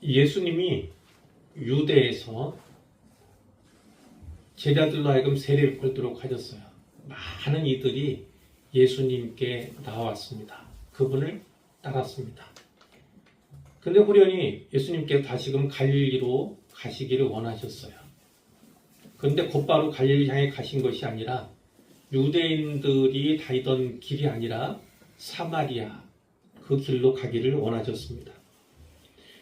예수님이 유대에서 제자들로 하여금 세례 베풀도록 하셨어요. 많은 이들이 예수님께 나왔습니다. 그분을 따랐습니다. 근데 후련히 예수님께서 다시금 갈릴리로 가시기를 원하셨어요. 그런데 곧바로 갈릴리 향해 가신 것이 아니라 유대인들이 다니던 길이 아니라 사마리아 그 길로 가기를 원하셨습니다.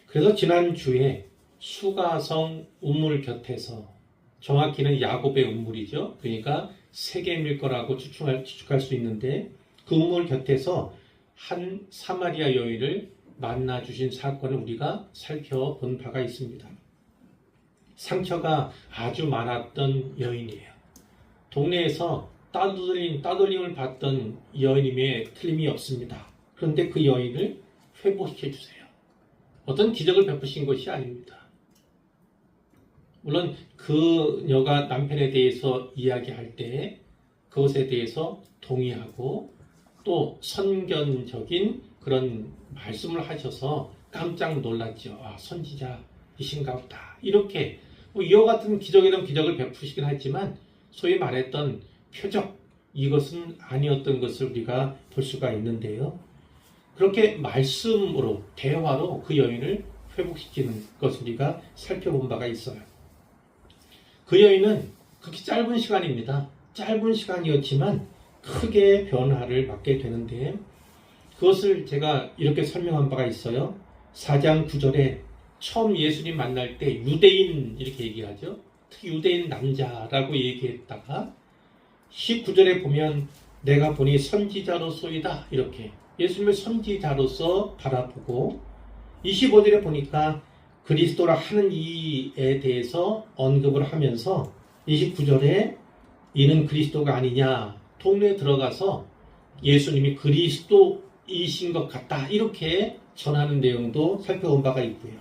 그래서 지난주에 수가성 우물 곁에서, 정확히는 야곱의 우물이죠. 그러니까 세겜일 거라고 추측할 수 있는데, 그 우물 곁에서 한 사마리아 여인을 만나주신 사건을 우리가 살펴본 바가 있습니다. 상처가 아주 많았던 여인이에요. 동네에서 따돌림을 받던 여인임에 틀림이 없습니다. 그런데 그 여인을 회복시켜 주세요. 어떤 기적을 베푸신 것이 아닙니다. 물론 그녀가 남편에 대해서 이야기할 때 그것에 대해서 동의하고 또 선견적인 그런 말씀을 하셔서 깜짝 놀랐죠. 아, 선지자이신가 보다. 이렇게 이와 같은 기적이란 기적을 베푸시긴 하지만 소위 말했던 표적, 이것은 아니었던 것을 우리가 볼 수가 있는데요. 그렇게 말씀으로, 대화로 그 여인을 회복시키는 것을 우리가 살펴본 바가 있어요. 그 여인은 그렇게 짧은 시간입니다. 짧은 시간이었지만 크게 변화를 맞게 되는데, 그것을 제가 이렇게 설명한 바가 있어요. 4장 9절에 처음 예수님 만날 때 유대인 이렇게 얘기하죠. 특히 유대인 남자라고 얘기했다가 19절에 보면 내가 보니 선지자로소이다 이렇게 예수님을 선지자로서 바라보고, 25절에 보니까 그리스도라 하는 이에 대해서 언급을 하면서 29절에 이는 그리스도가 아니냐, 동네에 들어가서 예수님이 그리스도이신 것 같다 이렇게 전하는 내용도 살펴본 바가 있고요.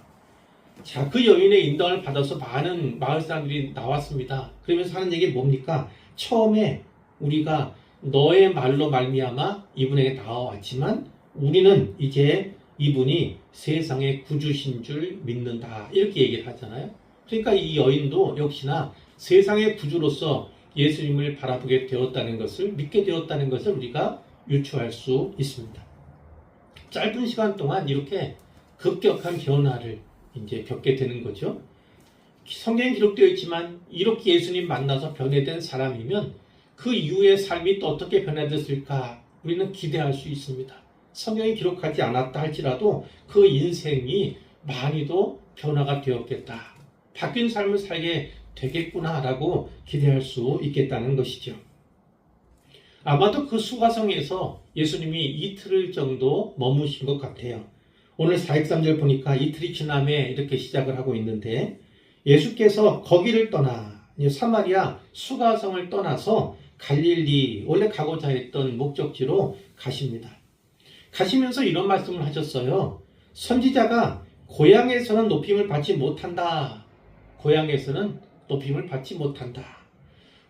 자, 그 여인의 인도를 받아서 많은 마을 사람들이 나왔습니다. 그러면서 하는 얘기 뭡니까? 처음에 우리가 너의 말로 말미암아 이분에게 나와왔지만 우리는 이제 이분이 세상의 구주신 줄 믿는다 이렇게 얘기를 하잖아요. 그러니까 이 여인도 역시나 세상의 구주로서 예수님을 바라보게 되었다는 것을, 믿게 되었다는 것을 우리가 유추할 수 있습니다. 짧은 시간 동안 이렇게 급격한 변화를 이제 겪게 되는 거죠. 성경에 기록되어 있지만 이렇게 예수님 만나서 변화된 사람이면 그 이후의 삶이 또 어떻게 변화됐을까 우리는 기대할 수 있습니다. 성경이 기록하지 않았다 할지라도 그 인생이 많이도 변화가 되었겠다, 바뀐 삶을 살게 되겠구나라고 기대할 수 있겠다는 것이죠. 아마도 그 수가성에서 예수님이 이틀 정도 머무신 것 같아요. 오늘 463절 보니까 이틀이 지남에 이렇게 시작을 하고 있는데, 예수께서 거기를 떠나 사마리아 수가성을 떠나서 갈릴리, 원래 가고자 했던 목적지로 가십니다. 가시면서 이런 말씀을 하셨어요. 선지자가 고향에서는 높임을 받지 못한다. 고향에서는 높임을 받지 못한다.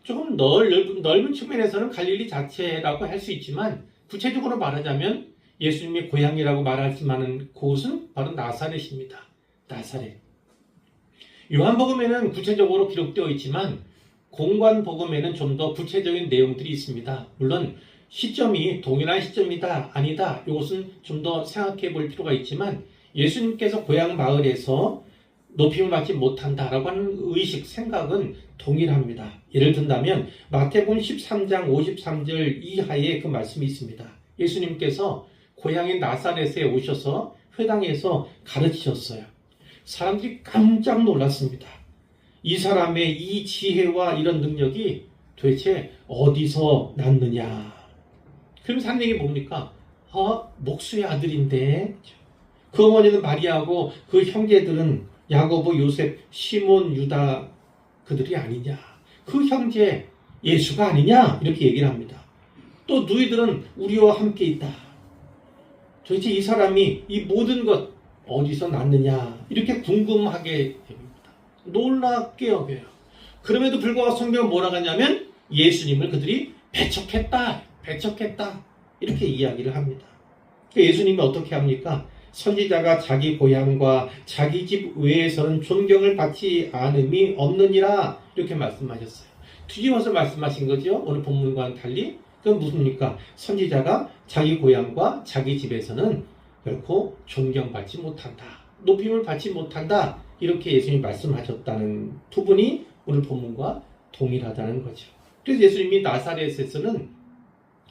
조금 넓은 측면에서는 갈릴리 자체라고 할 수 있지만, 구체적으로 말하자면 예수님의 고향이라고 말할 수 있는 곳은 바로 나사렛입니다. 나사렛. 요한복음에는 구체적으로 기록되어 있지만 공관복음에는 좀 더 구체적인 내용들이 있습니다. 물론 시점이 동일한 시점이다 아니다, 이것은 좀 더 생각해 볼 필요가 있지만, 예수님께서 고향 마을에서 높임을 받지 못한다라고 하는 의식, 생각은 동일합니다. 예를 든다면 마태복음 13장 53절 이하에 그 말씀이 있습니다. 예수님께서 고향인 나사렛에 오셔서 회당에서 가르치셨어요. 사람들이 깜짝 놀랐습니다. 이 사람의 이 지혜와 이런 능력이 도대체 어디서 났느냐. 그러면서 하는 얘기 뭡니까? 목수의 아들인데 그 어머니는 마리아고 그 형제들은 야고보, 요셉, 시몬, 유다 그들이 아니냐. 그 형제 예수가 아니냐. 이렇게 얘기를 합니다. 또 너희들은 우리와 함께 있다. 도대체 이 사람이 이 모든 것 어디서 났느냐 이렇게 궁금하게 됩니다. 놀랍게 여겨요. 그럼에도 불구하고 성경은 뭐라고 하냐면 예수님을 그들이 배척했다 이렇게 이야기를 합니다. 예수님이 어떻게 합니까? 선지자가 자기 고향과 자기 집 외에서는 존경을 받지 않음이 없느니라 이렇게 말씀하셨어요. 뒤집어서 말씀하신 거죠. 오늘 본문과는 달리. 그건 무슨입니까? 선지자가 자기 고향과 자기 집에서는 결코 존경받지 못한다. 높임을 받지 못한다. 이렇게 예수님이 말씀하셨다는 부분이 오늘 본문과 동일하다는 거죠. 그래서 예수님이 나사렛에서는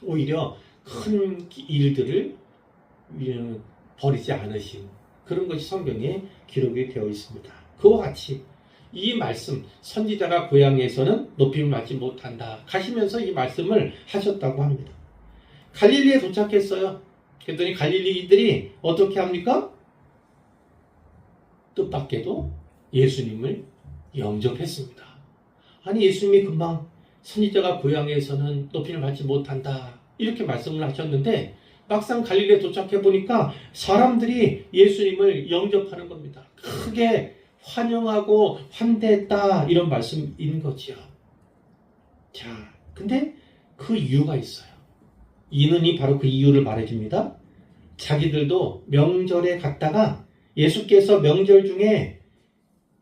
오히려 큰 일들을 버리지 않으신 그런 것이 성경에 기록이 되어 있습니다. 그와 같이 이 말씀, 선지자가 고향에서는 높임을 받지 못한다. 가시면서 이 말씀을 하셨다고 합니다. 갈릴리에 도착했어요. 그랬더니 갈릴리인들이 어떻게 합니까? 뜻밖에도 예수님을 영접했습니다. 아니, 예수님이 금방 선지자가 고향에서는 높임을 받지 못한다. 이렇게 말씀을 하셨는데 막상 갈릴리에 도착해 보니까 사람들이 예수님을 영접하는 겁니다. 크게 환영하고 환대했다. 이런 말씀인 거지요. 자, 근데 그 이유가 있어요. 이는이 바로 그 이유를 말해줍니다. 자기들도 명절에 갔다가 예수께서 명절 중에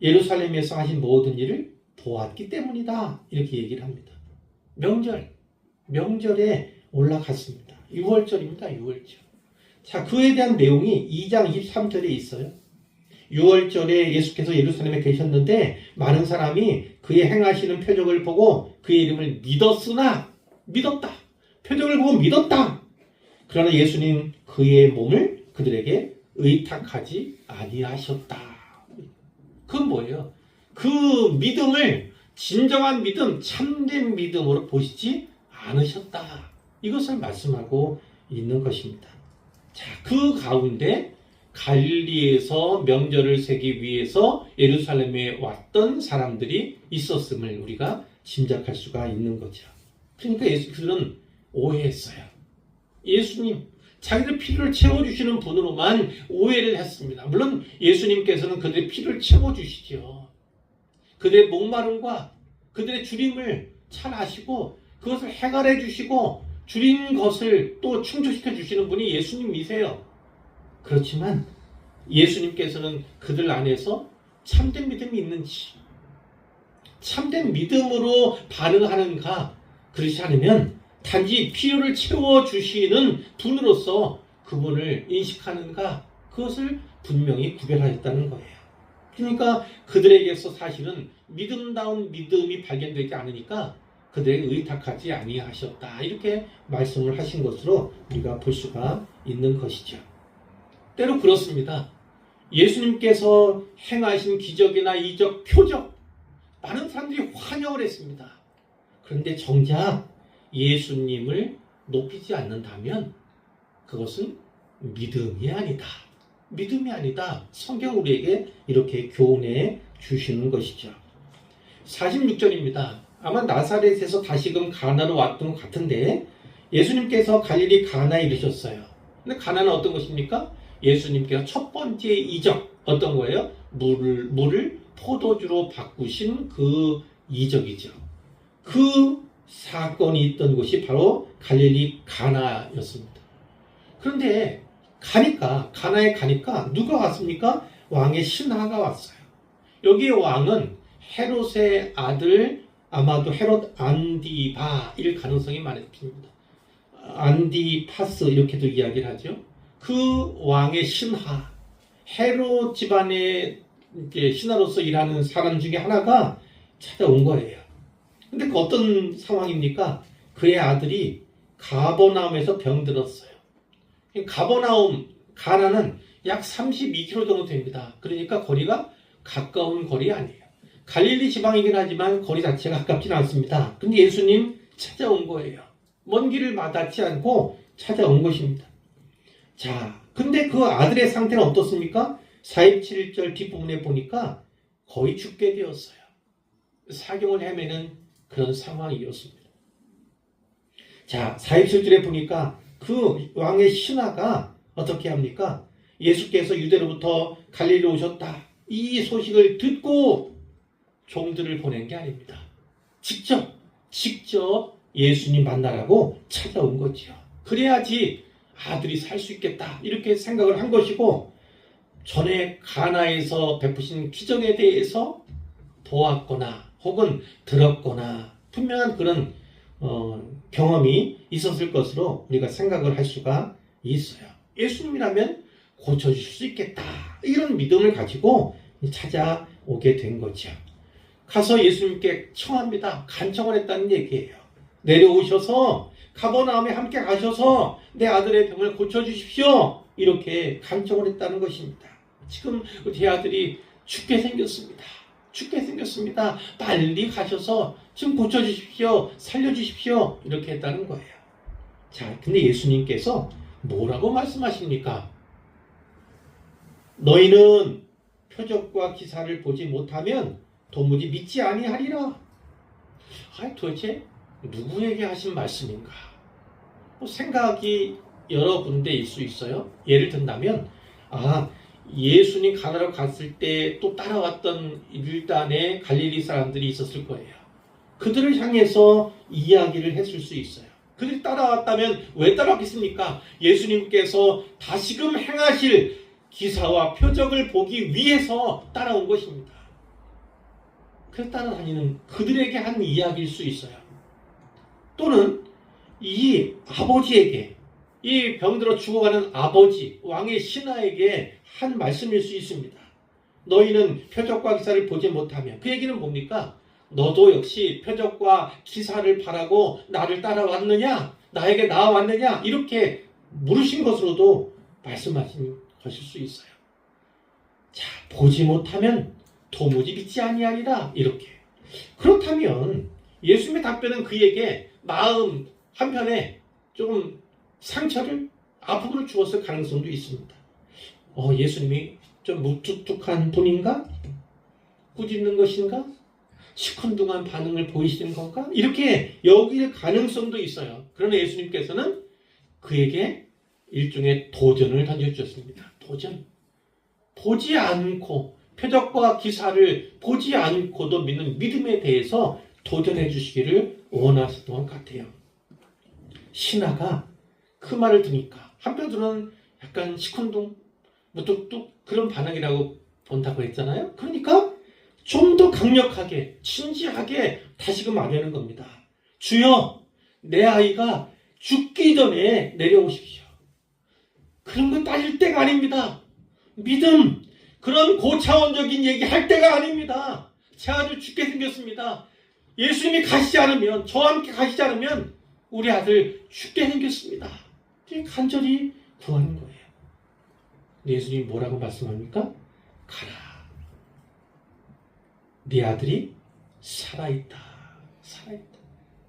예루살렘에서 하신 모든 일을 보았기 때문이다. 이렇게 얘기를 합니다. 명절에 올라갔습니다. 6월절입니다. 6월절. 자, 그에 대한 내용이 2장 23절에 있어요. 6월절에 예수께서 예루살렘에 계셨는데 많은 사람이 그의 행하시는 표적을 보고 그의 이름을 믿었다. 표적을 보고 믿었다. 그러나 예수님 그의 몸을 그들에게 의탁하지 아니하셨다. 그건 뭐예요? 그 믿음을 진정한 믿음, 참된 믿음으로 보시지 않으셨다. 이것을 말씀하고 있는 것입니다. 자, 그 가운데 갈릴리에서 명절을 세기 위해서 예루살렘에 왔던 사람들이 있었음을 우리가 짐작할 수가 있는 거죠. 그러니까 그들은 오해했어요. 예수님, 자기들 필요를 채워주시는 분으로만 오해를 했습니다. 물론 예수님께서는 그들의 필요를 채워주시죠. 그들의 목마름과 그들의 주림을 잘 아시고 그것을 해결해 주시고 줄인 것을 또 충족시켜 주시는 분이 예수님이세요. 그렇지만 예수님께서는 그들 안에서 참된 믿음이 있는지, 참된 믿음으로 반응하는가, 그렇지 않으면 단지 필요를 채워주시는 분으로서 그분을 인식하는가, 그것을 분명히 구별하였다는 거예요. 그러니까 그들에게서 사실은 믿음다운 믿음이 발견되지 않으니까 그들에게 의탁하지 아니하셨다. 이렇게 말씀을 하신 것으로 우리가 볼 수가 있는 것이죠. 때로 그렇습니다. 예수님께서 행하신 기적이나 이적, 표적, 많은 사람들이 환영을 했습니다. 그런데 정작 예수님을 높이지 않는다면 그것은 믿음이 아니다. 믿음이 아니다. 성경 우리에게 이렇게 교훈해 주시는 것이죠. 46절입니다. 아마 나사렛에서 다시금 가나로 왔던 것 같은데 예수님께서 갈릴리 가나에 이르셨어요. 근데 가나는 어떤 것입니까? 예수님께서 첫 번째 이적, 어떤 거예요? 물을 포도주로 바꾸신 그 이적이죠. 그 사건이 있던 곳이 바로 갈릴리 가나였습니다. 그런데 가나에 가니까 누가 왔습니까? 왕의 신하가 왔어요. 여기에 왕은 헤롯의 아들, 아마도 헤롯 안디바일 가능성이 많습니다. 안디파스 이렇게도 이야기를 하죠. 그 왕의 신하, 헤롯 집안의 신하로서 일하는 사람 중에 하나가 찾아온 거예요. 근데 그 어떤 상황입니까? 그의 아들이 가버나움에서 병들었어요. 가나는 약 32km 정도 됩니다. 그러니까 거리가 가까운 거리 아니에요. 갈릴리 지방이긴 하지만 거리 자체가 가깝지는 않습니다. 근데 예수님 찾아온 거예요. 먼 길을 마다치 않고 찾아온 것입니다. 자, 근데 그 아들의 상태는 어떻습니까? 47절 뒷부분에 보니까 거의 죽게 되었어요. 사경을 헤매는 그런 상황이었습니다. 자, 47절에 보니까 그 왕의 신하가 어떻게 합니까? 예수께서 유대로부터 갈릴리로 오셨다. 이 소식을 듣고 종들을 보낸 게 아닙니다. 직접 예수님 만나라고 찾아온 거지요. 그래야지 아들이 살 수 있겠다. 이렇게 생각을 한 것이고 전에 가나에서 베푸신 기적에 대해서 보았거나 혹은 들었거나 분명한 그런 경험이 있었을 것으로 우리가 생각을 할 수가 있어요. 예수님이라면 고쳐주실 수 있겠다, 이런 믿음을 가지고 찾아오게 된 거죠. 가서 예수님께 청합니다. 간청을 했다는 얘기예요. 내려오셔서 가버나움에 함께 가셔서 내 아들의 병을 고쳐주십시오, 이렇게 간청을 했다는 것입니다. 지금 제 아들이 죽게 생겼습니다. 빨리 가셔서 지금 고쳐주십시오, 살려주십시오, 이렇게 했다는 거예요. 자, 근데 예수님께서 뭐라고 말씀하십니까? 너희는 표적과 기사를 보지 못하면 도무지 믿지 아니하리라. 도대체 누구에게 하신 말씀인가? 생각이 여러 군데일 수 있어요. 예를 든다면 예수님 가나로 갔을 때 또 따라왔던 일단의 갈릴리 사람들이 있었을 거예요. 그들을 향해서 이야기를 했을 수 있어요. 그들이 따라왔다면 왜 따라왔겠습니까? 예수님께서 다시금 행하실 기사와 표적을 보기 위해서 따라온 것입니다. 그래서 따라다니는 그들에게 한 이야기일 수 있어요. 또는 이 아버지에게, 이 병들어 죽어가는 아버지, 왕의 신하에게 한 말씀일 수 있습니다. 너희는 표적과 기사를 보지 못하면, 그 얘기는 뭡니까? 너도 역시 표적과 기사를 바라고 나를 따라왔느냐? 나에게 나아왔느냐? 이렇게 물으신 것으로도 말씀하신 것일 수 있어요. 자, 보지 못하면 도무지 믿지 아니하리라, 이렇게. 그렇다면 예수님의 답변은 그에게 마음 한편에 조금 상처를, 아픔을 주었을 가능성도 있습니다. 예수님이 좀 무뚝뚝한 분인가? 꾸짖는 것인가? 시큰둥한 반응을 보이시는 건가? 이렇게 여길 가능성도 있어요. 그러나 예수님께서는 그에게 일종의 도전을 던져주셨습니다. 도전. 보지 않고, 표적과 기사를 보지 않고도 믿는 믿음에 대해서 도전해 주시기를 원하셨던 것 같아요. 신하가 그 말을 들으니까 한편으로는 약간 시큰둥, 무뚝뚝 그런 반응이라고 본다고 했잖아요. 그러니까 좀 더 강력하게, 진지하게 다시금 말하는 겁니다. 주여, 내 아이가 죽기 전에 내려오십시오. 그런 거 따질 때가 아닙니다. 믿음, 그런 고차원적인 얘기 할 때가 아닙니다. 제 아들 죽게 생겼습니다. 예수님이 가시지 않으면, 저와 함께 가시지 않으면 우리 아들 죽게 생겼습니다. 간절히 구하는 거예요. 예수님이 뭐라고 말씀합니까? 가라. 네 아들이 살아있다.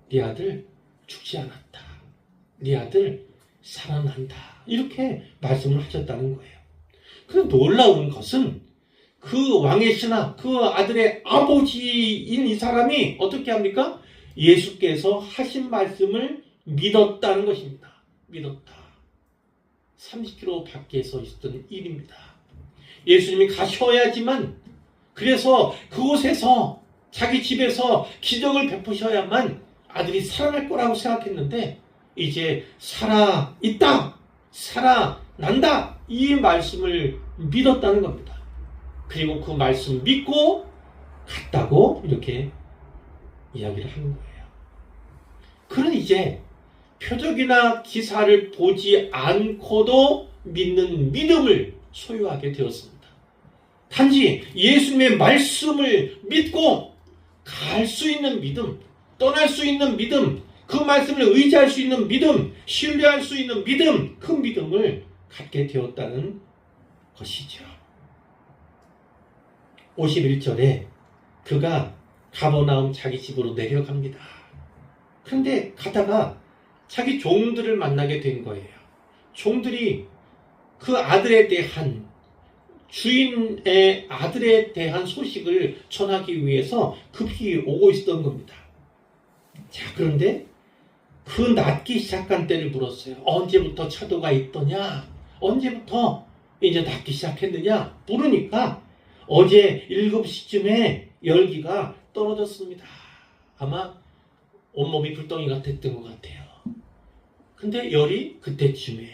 네 아들 죽지 않았다. 네 아들 살아난다. 이렇게 말씀을 하셨다는 거예요. 그런데 놀라운 것은 그 왕의 신하, 그 아들의 아버지인 이 사람이 어떻게 합니까? 예수께서 하신 말씀을 믿었다는 것입니다. 믿었다. 30km 밖에서 있었던 일입니다. 예수님이 가셔야지만, 그래서 그곳에서 자기 집에서 기적을 베푸셔야만 아들이 살아날 거라고 생각했는데 이제 살아있다, 살아난다, 이 말씀을 믿었다는 겁니다. 그리고 그 말씀 믿고 갔다고 이렇게 이야기를 하는 거예요. 그는 이제 표적이나 기사를 보지 않고도 믿는 믿음을 소유하게 되었습니다. 단지 예수님의 말씀을 믿고 갈 수 있는 믿음, 떠날 수 있는 믿음, 그 말씀을 의지할 수 있는 믿음, 신뢰할 수 있는 믿음, 그 믿음을 갖게 되었다는 것이죠. 51절에 그가 가버나움 자기 집으로 내려갑니다. 그런데 가다가 자기 종들을 만나게 된 거예요. 종들이 그 아들에 대한, 주인의 아들에 대한 소식을 전하기 위해서 급히 오고 있었던 겁니다. 자, 그런데 그 낫기 시작한 때를 물었어요. 언제부터 차도가 있더냐? 언제부터 이제 낫기 시작했느냐? 물으니까 어제 7시쯤에 열기가 떨어졌습니다. 아마 온몸이 불덩이가 됐던 것 같아요. 근데 열이 그때쯤에,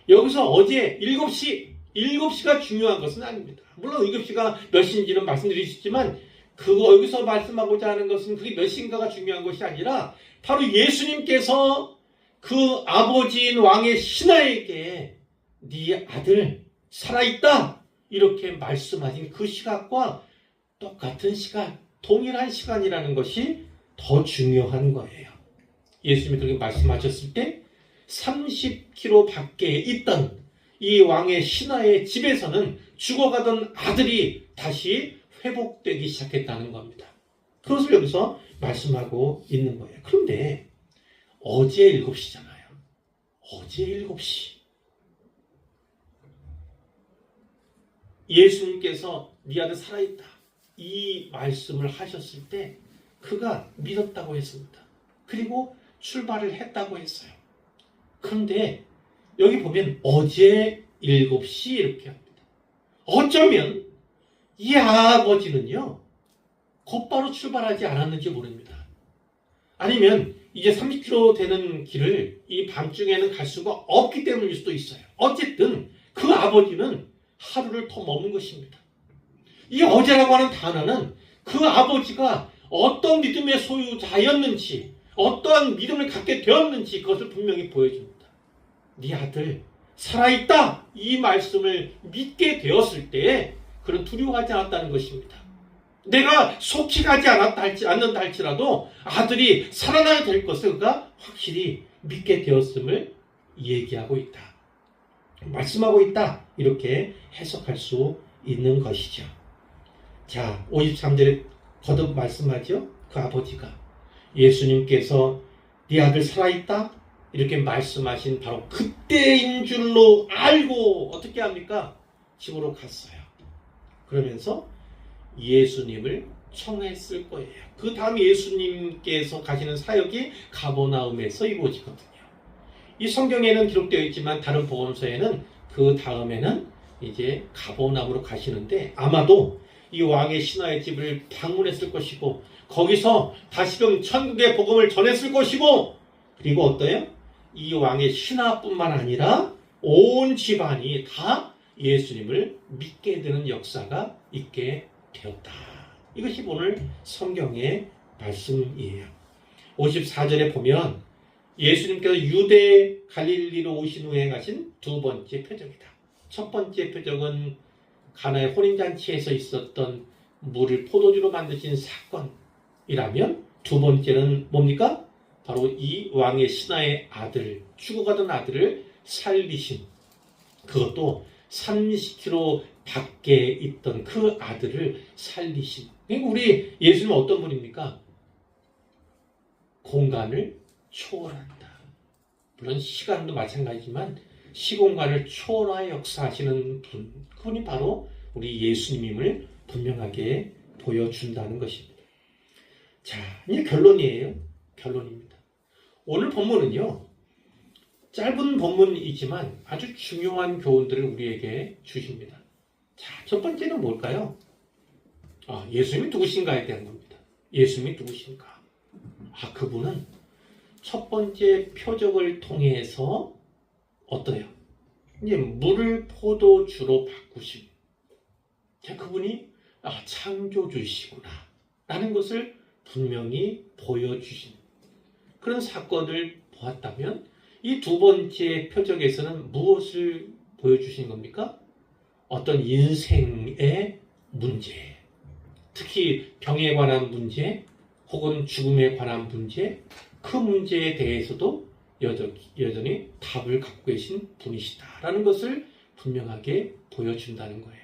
여기서 어제 7시, 7시가 중요한 것은 아닙니다. 물론 7시가 몇 시인지는 말씀드리셨지만 그거 여기서 말씀하고자 하는 것은 그게 몇 시인가가 중요한 것이 아니라 바로 예수님께서 그 아버지인 왕의 신하에게 네 아들 살아있다 이렇게 말씀하신 그 시각과 똑같은 시간, 동일한 시간이라는 것이 더 중요한 거예요. 예수님이 그렇게 말씀하셨을 때 30km 밖에 있던 이 왕의 신하의 집에서는 죽어가던 아들이 다시 회복되기 시작했다는 겁니다. 그것을 여기서 말씀하고 있는 거예요. 그런데 어제 7시잖아요. 어제 7시. 예수님께서 네 아들 살아있다. 이 말씀을 하셨을 때 그가 믿었다고 했습니다. 그리고 출발을 했다고 했어요. 그런데 여기 보면 어제 7시 이렇게 합니다. 어쩌면 이 아버지는요. 곧바로 출발하지 않았는지 모릅니다. 아니면 이제 30km 되는 길을 이 밤중에는 갈 수가 없기 때문일 수도 있어요. 어쨌든 그 아버지는 하루를 더 머문 것입니다. 이 어제라고 하는 단어는 그 아버지가 어떤 믿음의 소유자였는지 어떠한 믿음을 갖게 되었는지 그것을 분명히 보여줍니다. 네 아들 살아있다 이 말씀을 믿게 되었을 때 그는 두려워하지 않았다는 것입니다. 내가 속히 가지 않는다 할지라도 아들이 살아나야 될 것을 그가 확실히 믿게 되었음을 얘기하고 있다. 말씀하고 있다. 이렇게 해석할 수 있는 것이죠. 자, 53절에 거듭 말씀하죠. 그 아버지가 예수님께서 네 아들 살아있다? 이렇게 말씀하신 바로 그때인 줄로 알고 어떻게 합니까? 집으로 갔어요. 그러면서 예수님을 청했을 거예요. 그 다음 예수님께서 가시는 사역이 가버나움에서 이루어지거든요. 이 성경에는 기록되어 있지만 다른 복음서에는 그 다음에는 이제 가버나움으로 가시는데 아마도 이 왕의 신하의 집을 방문했을 것이고 거기서 다시금 천국의 복음을 전했을 것이고 그리고 어때요? 이 왕의 신하뿐만 아니라 온 집안이 다 예수님을 믿게 되는 역사가 있게 되었다. 이것이 오늘 성경의 말씀이에요. 54절에 보면 예수님께서 유대 갈릴리로 오신 후에 행하신 두 번째 표적이다. 첫 번째 표적은 가나의 혼인잔치에서 있었던 물을 포도주로 만드신 사건이라면 두 번째는 뭡니까? 바로 이 왕의 신하의 아들, 죽어가던 아들을 살리신 그것도 30km 밖에 있던 그 아들을 살리신. 그러니까 우리 예수님은 어떤 분입니까? 공간을 초월한다. 물론 시간도 마찬가지지만 시공간을 초월하여 역사하시는 분, 그분이 바로 우리 예수님임을 분명하게 보여준다는 것입니다. 자, 이제 결론이에요. 결론입니다. 오늘 본문은요. 짧은 본문이지만 아주 중요한 교훈들을 우리에게 주십니다. 자, 첫 번째는 뭘까요? 예수님이 누구신가에 대한 겁니다. 예수님이 누구신가? 그분은 첫 번째 표적을 통해서 어떠요? 이제 물을 포도주로 바꾸신. 자, 그분이 창조주시구나 라는 것을 분명히 보여주신 그런 사건을 보았다면 이 두 번째 표적에서는 무엇을 보여주신 겁니까? 어떤 인생의 문제, 특히 병에 관한 문제 혹은 죽음에 관한 문제, 그 문제에 대해서도 여전히 답을 갖고 계신 분이시다라는 것을 분명하게 보여준다는 거예요.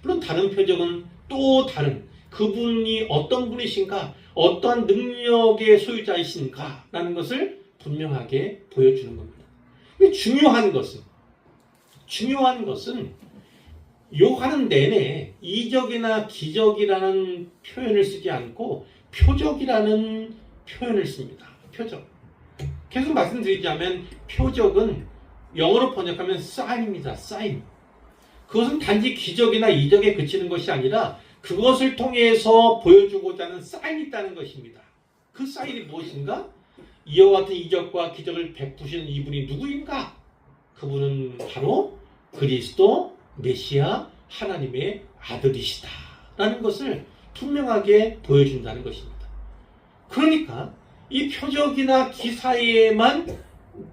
물론 다른 표적은 또 다른 그분이 어떤 분이신가, 어떠한 능력의 소유자이신가라는 것을 분명하게 보여주는 겁니다. 근데 중요한 것은 요하는 내내 이적이나 기적이라는 표현을 쓰지 않고 표적이라는 표현을 씁니다. 표적. 계속 말씀드리자면 표적은 영어로 번역하면 sign입니다. sign. 그것은 단지 기적이나 이적에 그치는 것이 아니라 그것을 통해서 보여주고자 하는 사인이 있다는 것입니다. 그 사인이 무엇인가? 이와 같은 이적과 기적을 베푸시는 이분이 누구인가? 그분은 바로 그리스도 메시아 하나님의 아들이시다 라는 것을 분명하게 보여준다는 것입니다. 그러니까 이 표적이나 기사에만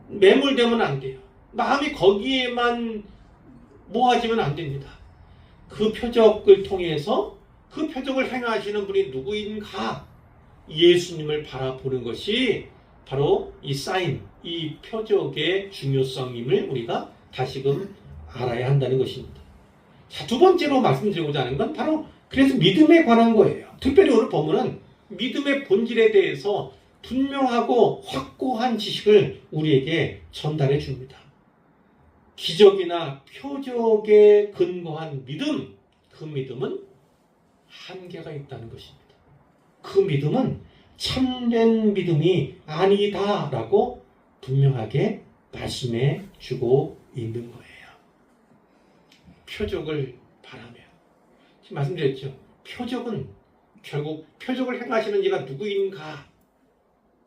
매몰되면 안 돼요. 마음이 거기에만 모아지면 안 됩니다. 그 표적을 통해서 그 표적을 행하시는 분이 누구인가? 예수님을 바라보는 것이 바로 이 사인, 이 표적의 중요성임을 우리가 다시금 알아야 한다는 것입니다. 자, 두 번째로 말씀드리고자 하는 건 바로 그래서 믿음에 관한 거예요. 특별히 오늘 본문은 믿음의 본질에 대해서 분명하고 확고한 지식을 우리에게 전달해 줍니다. 기적이나 표적에 근거한 믿음, 그 믿음은 한계가 있다는 것입니다. 그 믿음은 참된 믿음이 아니다라고 분명하게 말씀해 주고 있는 거예요. 표적을 바라며. 지금 말씀드렸죠. 표적은 결국 표적을 행하시는 이가 누구인가?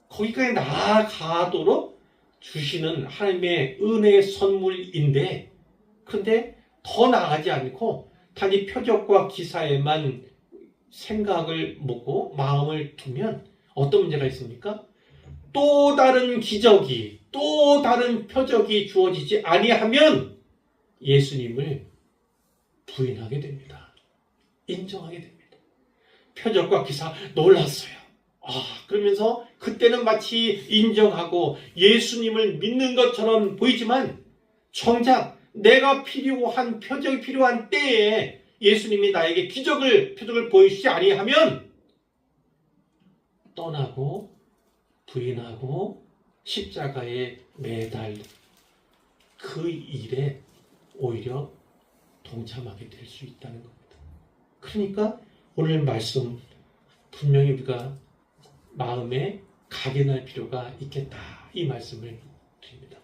거기까지 나아가도록 주시는 하나님의 은혜의 선물인데, 그런데 더 나아가지 않고 단지 표적과 기사에만 생각을 먹고 마음을 두면 어떤 문제가 있습니까? 또 다른 기적이, 또 다른 표적이 주어지지 아니하면 예수님을 부인하게 됩니다. 인정하게 됩니다. 표적과 기사 놀랐어요. 그러면서 그때는 마치 인정하고 예수님을 믿는 것처럼 보이지만 정작 내가 필요한 표적이 필요한 때에 예수님이 나에게 표적을 보이시지 아니하면 떠나고 부인하고 십자가에 매달 그 일에 오히려 동참하게 될 수 있다는 겁니다. 그러니까 오늘 말씀 분명히 우리가 마음에 각인할 필요가 있겠다, 이 말씀을 드립니다.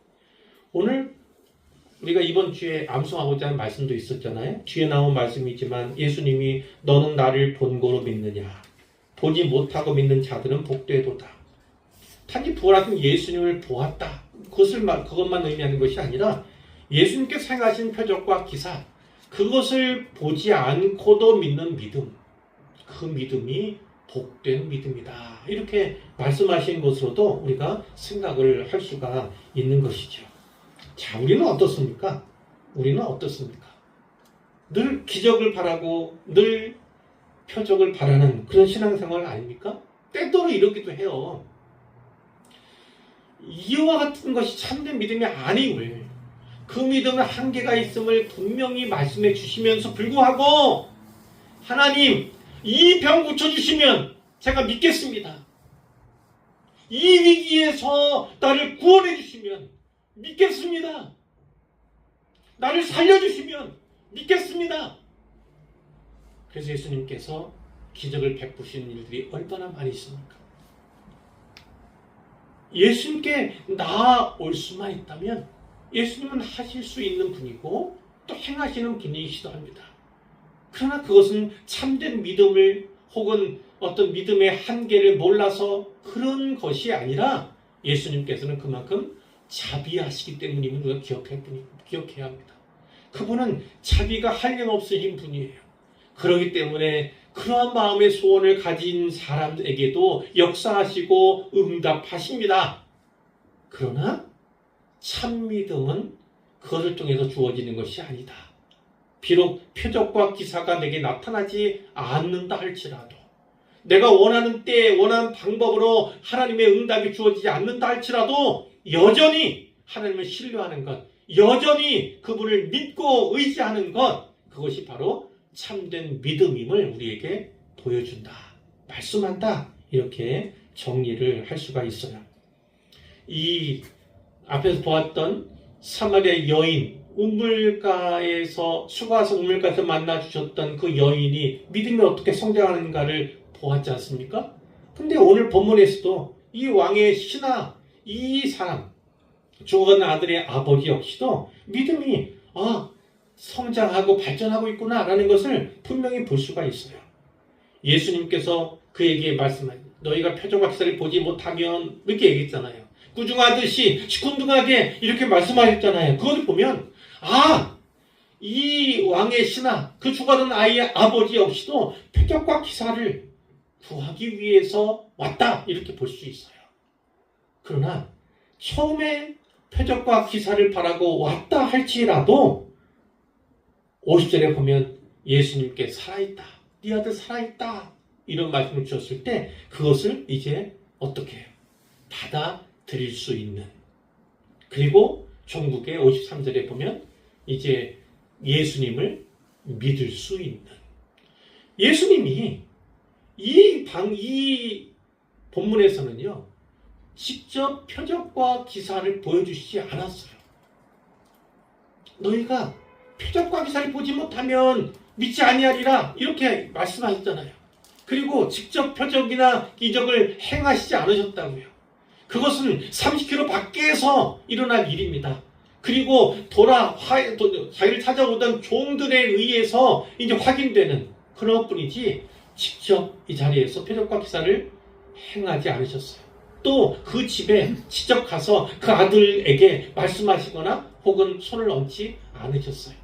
오늘 우리가 이번 주에 암송하고자 하는 말씀도 있었잖아요. 뒤에 나온 말씀이지만 예수님이 너는 나를 본고로 믿느냐, 보지 못하고 믿는 자들은 복되도다. 단지 부활하신 예수님을 보았다, 그것만 의미하는 것이 아니라 예수님께서 행하신 표적과 기사, 그것을 보지 않고도 믿는 믿음, 그 믿음이 복된 믿음이다, 이렇게 말씀하신 것으로도 우리가 생각을 할 수가 있는 것이죠. 자, 우리는 어떻습니까? 늘 기적을 바라고 늘 표적을 바라는 그런 신앙생활 아닙니까? 때때로 이러기도 해요. 이와 같은 것이 참된 믿음이 아님을, 그 믿음은 한계가 있음을 분명히 말씀해 주시면서 불구하고 하나님, 이 병 고쳐주시면 제가 믿겠습니다. 이 위기에서 나를 구원해 주시면 믿겠습니다. 나를 살려주시면 믿겠습니다. 그래서 예수님께서 기적을 베푸신 일들이 얼마나 많이 있습니까? 예수님께 나아올 수만 있다면 예수님은 하실 수 있는 분이고 또 행하시는 분이시기도 합니다. 그러나 그것은 참된 믿음을 혹은 어떤 믿음의 한계를 몰라서 그런 것이 아니라 예수님께서는 그만큼 자비하시기 때문임을 우리가 기억해야 합니다. 그분은 자비가 한량없으신 분이에요. 그렇기 때문에 그러한 마음의 소원을 가진 사람에게도 역사하시고 응답하십니다. 그러나 참 믿음은 그것을 통해서 주어지는 것이 아니다. 비록 표적과 기사가 내게 나타나지 않는다 할지라도, 내가 원하는 때에 원하는 방법으로 하나님의 응답이 주어지지 않는다 할지라도 여전히 하나님을 신뢰하는 것, 여전히 그분을 믿고 의지하는 것, 그것이 바로 참된 믿음임을 우리에게 보여준다, 말씀한다, 이렇게 정리를 할 수가 있어요. 이 앞에서 보았던 사마리아 여인, 수가와서 우물가에서 만나 주셨던 그 여인이 믿음이 어떻게 성장하는가를 보았지 않습니까? 근데 오늘 본문에서도 이 왕의 신하, 이 사람, 죽어가는 아들의 아버지 역시도 믿음이 성장하고 발전하고 있구나라는 것을 분명히 볼 수가 있어요. 예수님께서 그에게 말씀하신, 너희가 표적과 기사를 보지 못하면, 이렇게 얘기했잖아요. 꾸중하듯이 시큰둥하게 이렇게 말씀하셨잖아요. 그것을 보면 이 왕의 신하, 그 죽어가는 아이의 아버지 없이도 표적과 기사를 구하기 위해서 왔다 이렇게 볼 수 있어요. 그러나 처음에 표적과 기사를 바라고 왔다 할지라도 50절에 보면 예수님께 살아있다, 네 아들 살아있다 이런 말씀을 주셨을 때 그것을 이제 어떻게 해요? 받아들일 수 있는, 그리고 종국의 53절에 보면 이제 예수님을 믿을 수 있는, 예수님이 이 본문에서는요 직접 표적과 기사를 보여주시지 않았어요. 너희가 표적과 기사를 보지 못하면 믿지 아니하리라 이렇게 말씀하셨잖아요. 그리고 직접 표적이나 기적을 행하시지 않으셨다고요. 그것은 30km 밖에서 일어날 일입니다. 그리고 자기를 찾아오던 종들에 의해서 이제 확인되는 그런 뿐이지 직접 이 자리에서 표적과 기사를 행하지 않으셨어요. 또 그 집에 직접 가서 그 아들에게 말씀하시거나 혹은 손을 얹지 않으셨어요.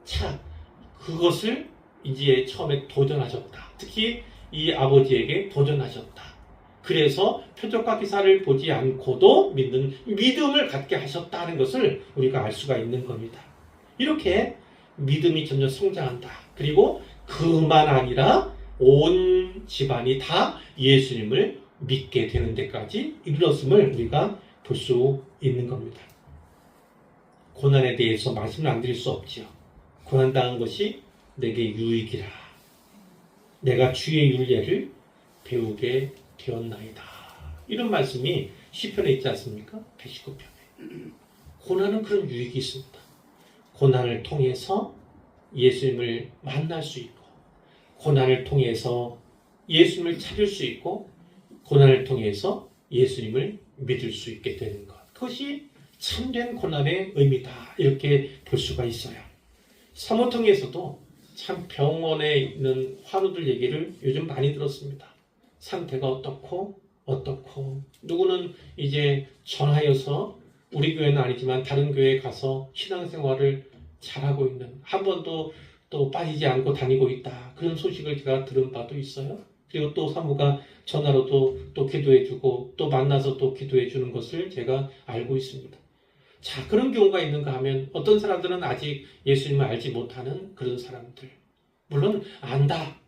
자, 그것을 이제 처음에 도전하셨다. 특히 이 아버지에게 도전하셨다. 그래서 표적과 기사를 보지 않고도 믿는 믿음을 갖게 하셨다는 것을 우리가 알 수가 있는 겁니다. 이렇게 믿음이 점점 성장한다. 그리고 그만 아니라 온 집안이 다 예수님을 믿게 되는 데까지 이르렀음을 우리가 볼 수 있는 겁니다. 고난에 대해서 말씀을 안 드릴 수 없지요. 고난당한 것이 내게 유익이라. 내가 주의 율례를 배우게 되었나이다. 이런 말씀이 시편에 있지 않습니까? 119편에. 고난은 그런 유익이 있습니다. 고난을 통해서 예수님을 만날 수 있고, 고난을 통해서 예수님을 찾을 수 있고, 고난을 통해서 예수님을 믿을 수 있게 되는 것. 그것이 참된 고난의 의미다. 이렇게 볼 수가 있어요. 사모통에서도 참 병원에 있는 환우들 얘기를 요즘 많이 들었습니다. 상태가 어떻고 누구는 이제 전하여서 우리 교회는 아니지만 다른 교회에 가서 신앙생활을 잘하고 있는, 한 번도 또 빠지지 않고 다니고 있다. 그런 소식을 제가 들은 바도 있어요. 그리고 또 사모가 전화로도 또 기도해주고 또 만나서 또 기도해주는 것을 제가 알고 있습니다. 자, 그런 경우가 있는가 하면 어떤 사람들은 아직 예수님을 알지 못하는 그런 사람들, 물론 안다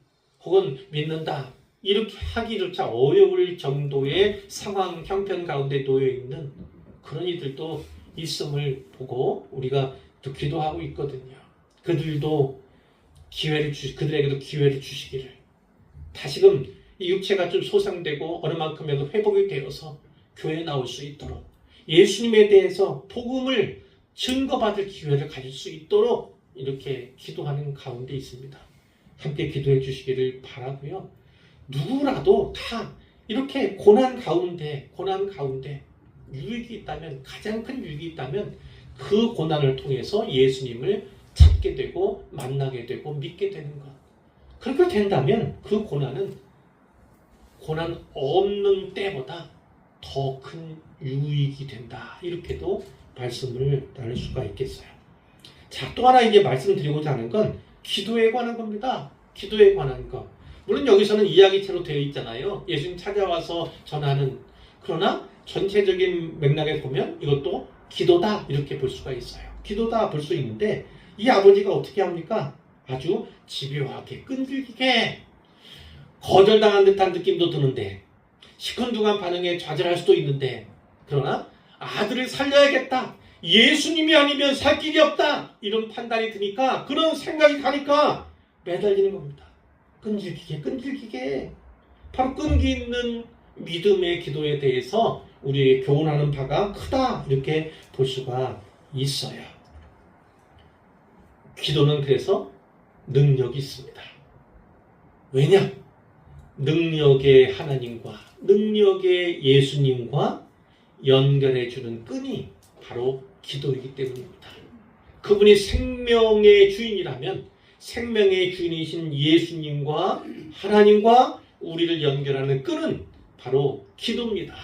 혹은 믿는다 이렇게 하기조차 어려울 정도의 상황 형편 가운데 놓여 있는 그런 이들도 있음을 보고 우리가 또 기도하고 있거든요. 그들에게도 기회를 주시기를, 다시금 이 육체가 좀 소상되고 어느 만큼이라도 회복이 되어서 교회에 나올 수 있도록, 예수님에 대해서 복음을 증거받을 기회를 가질 수 있도록 이렇게 기도하는 가운데 있습니다. 함께 기도해 주시기를 바라고요. 누구라도 다 이렇게 고난 가운데 유익이 있다면, 가장 큰 유익이 있다면 그 고난을 통해서 예수님을 찾게 되고 만나게 되고 믿게 되는 것. 그렇게 된다면 그 고난은 고난 없는 때보다 더 큰 유익이 된다. 이렇게도 말씀을 나눌 수가 있겠어요. 자, 또 하나 이제 말씀드리고자 하는 건 기도에 관한 겁니다. 기도에 관한 것. 물론 여기서는 이야기체로 되어 있잖아요. 예수님 찾아와서 전하는. 그러나 전체적인 맥락에 보면 이것도 기도다 이렇게 볼 수가 있어요. 기도다 볼 수 있는데 이 아버지가 어떻게 합니까? 아주 집요하게 끈질기게 거절당한 듯한 느낌도 드는데, 시큰둥한 반응에 좌절할 수도 있는데, 그러나 아들을 살려야겠다, 예수님이 아니면 살 길이 없다, 이런 판단이 드니까, 그런 생각이 가니까 매달리는 겁니다. 끈질기게 바로 끈기 있는 믿음의 기도에 대해서 우리에게 교훈하는 바가 크다 이렇게 볼 수가 있어요. 기도는 그래서 능력이 있습니다. 왜냐? 능력의 하나님과 능력의 예수님과 연결해주는 끈이 바로 기도이기 때문입니다. 그분이 생명의 주인이라면 생명의 주인이신 예수님과 하나님과 우리를 연결하는 끈은 바로 기도입니다.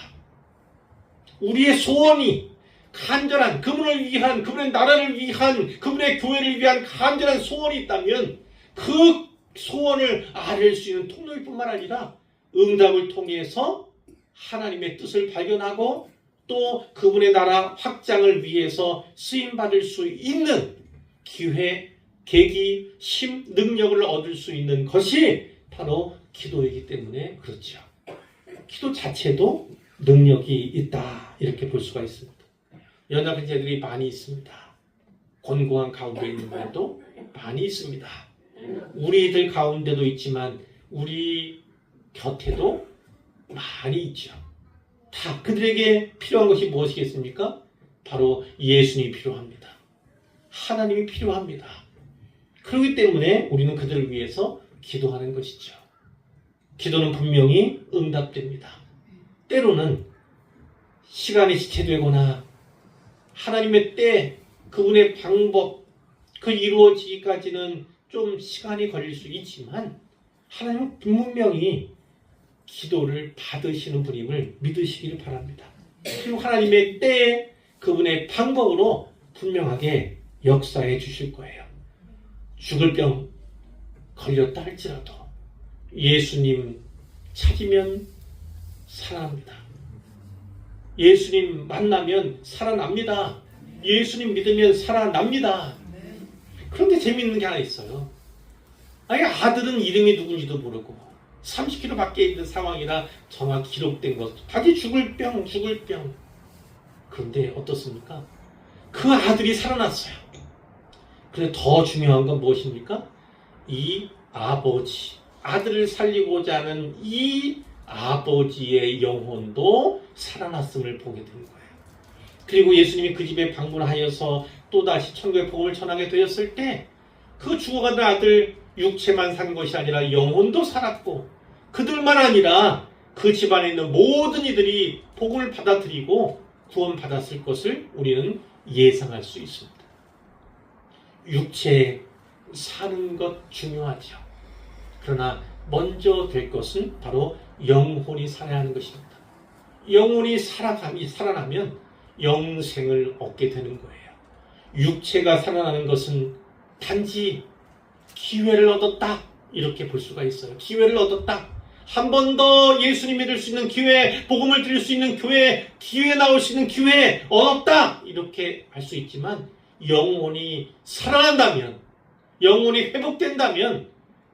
우리의 소원이 간절한 그분을 위한, 그분의 나라를 위한, 그분의 교회를 위한 간절한 소원이 있다면 그 소원을 아뢰 수 있는 통로일 뿐만 아니라 응답을 통해서 하나님의 뜻을 발견하고 또 그분의 나라 확장을 위해서 쓰임받을 수 있는 기회, 계기, 능력을 얻을 수 있는 것이 바로 기도이기 때문에 그렇죠. 기도 자체도 능력이 있다, 이렇게 볼 수가 있습니다. 연약한 자들이 많이 있습니다. 곤고한 가운데 있는 분도 많이 있습니다. 우리들 가운데도 있지만 우리 곁에도 많이 있죠. 다 그들에게 필요한 것이 무엇이겠습니까? 바로 예수님이 필요합니다. 하나님이 필요합니다. 그렇기 때문에 우리는 그들을 위해서 기도하는 것이죠. 기도는 분명히 응답됩니다. 때로는 시간이 지체되거나 하나님의 때, 그분의 방법, 그 이루어지기까지는 좀 시간이 걸릴 수 있지만 하나님은 분명히 기도를 받으시는 분임을 믿으시기를 바랍니다. 그리고 하나님의 때에 그분의 방법으로 분명하게 역사해 주실 거예요. 죽을 병 걸렸다 할지라도 예수님 찾으면 살아납니다. 예수님 만나면 살아납니다. 예수님 믿으면 살아납니다. 그런데 재미있는 게 하나 있어요. 아니, 아들은 이름이 누군지도 모르고 30km 밖에 있는 상황이라 정확히 기록된 것, 자기 죽을 병. 그런데 어떻습니까? 그 아들이 살아났어요. 그런데 더 중요한 건 무엇입니까? 이 아버지, 아들을 살리고자 하는 이 아버지의 영혼도 살아났음을 보게 된 거예요. 그리고 예수님이 그 집에 방문하여서 또다시 천국의 복음을 전하게 되었을 때 그 죽어가는 아들 육체만 산 것이 아니라 영혼도 살았고, 그들만 아니라 그 집안에 있는 모든 이들이 복음을 받아들이고 구원받았을 것을 우리는 예상할 수 있습니다. 육체 사는 것 중요하죠. 그러나 먼저 될 것은 바로 영혼이 살아야 하는 것입니다. 영혼이 살아나면 영생을 얻게 되는 거예요. 육체가 살아나는 것은 단지 기회를 얻었다, 이렇게 볼 수가 있어요. 기회를 얻었다. 한 번 더 예수님 믿을 수 있는 기회, 복음을 드릴 수 있는 기회 나올 수 있는 기회 얻었다, 이렇게 할 수 있지만 영혼이 살아난다면, 영혼이 회복된다면,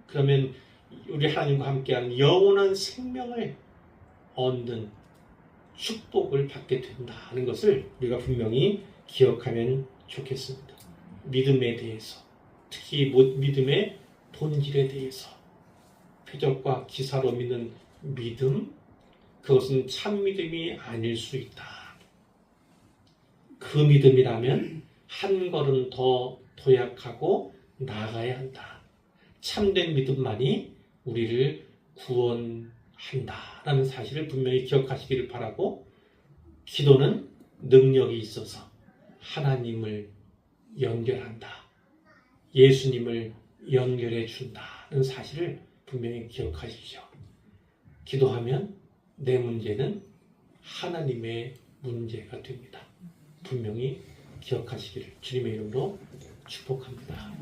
그러면 우리 하나님과 함께하는 영원한 생명을 얻는 축복을 받게 된다는 것을 우리가 분명히 기억하면 좋겠습니다. 믿음에 대해서, 특히 믿음의 본질에 대해서, 표적과 기사로 믿는 믿음, 그것은 참 믿음이 아닐 수 있다. 그 믿음이라면 한 걸음 더 도약하고 나아가야 한다. 참된 믿음만이 우리를 구원한다라는 사실을 분명히 기억하시기를 바라고, 기도는 능력이 있어서 하나님을 연결한다, 예수님을 연결해 준다는 사실을 분명히 기억하십시오. 기도하면 내 문제는 하나님의 문제가 됩니다. 분명히 기억하시기를 주님의 이름으로 축복합니다.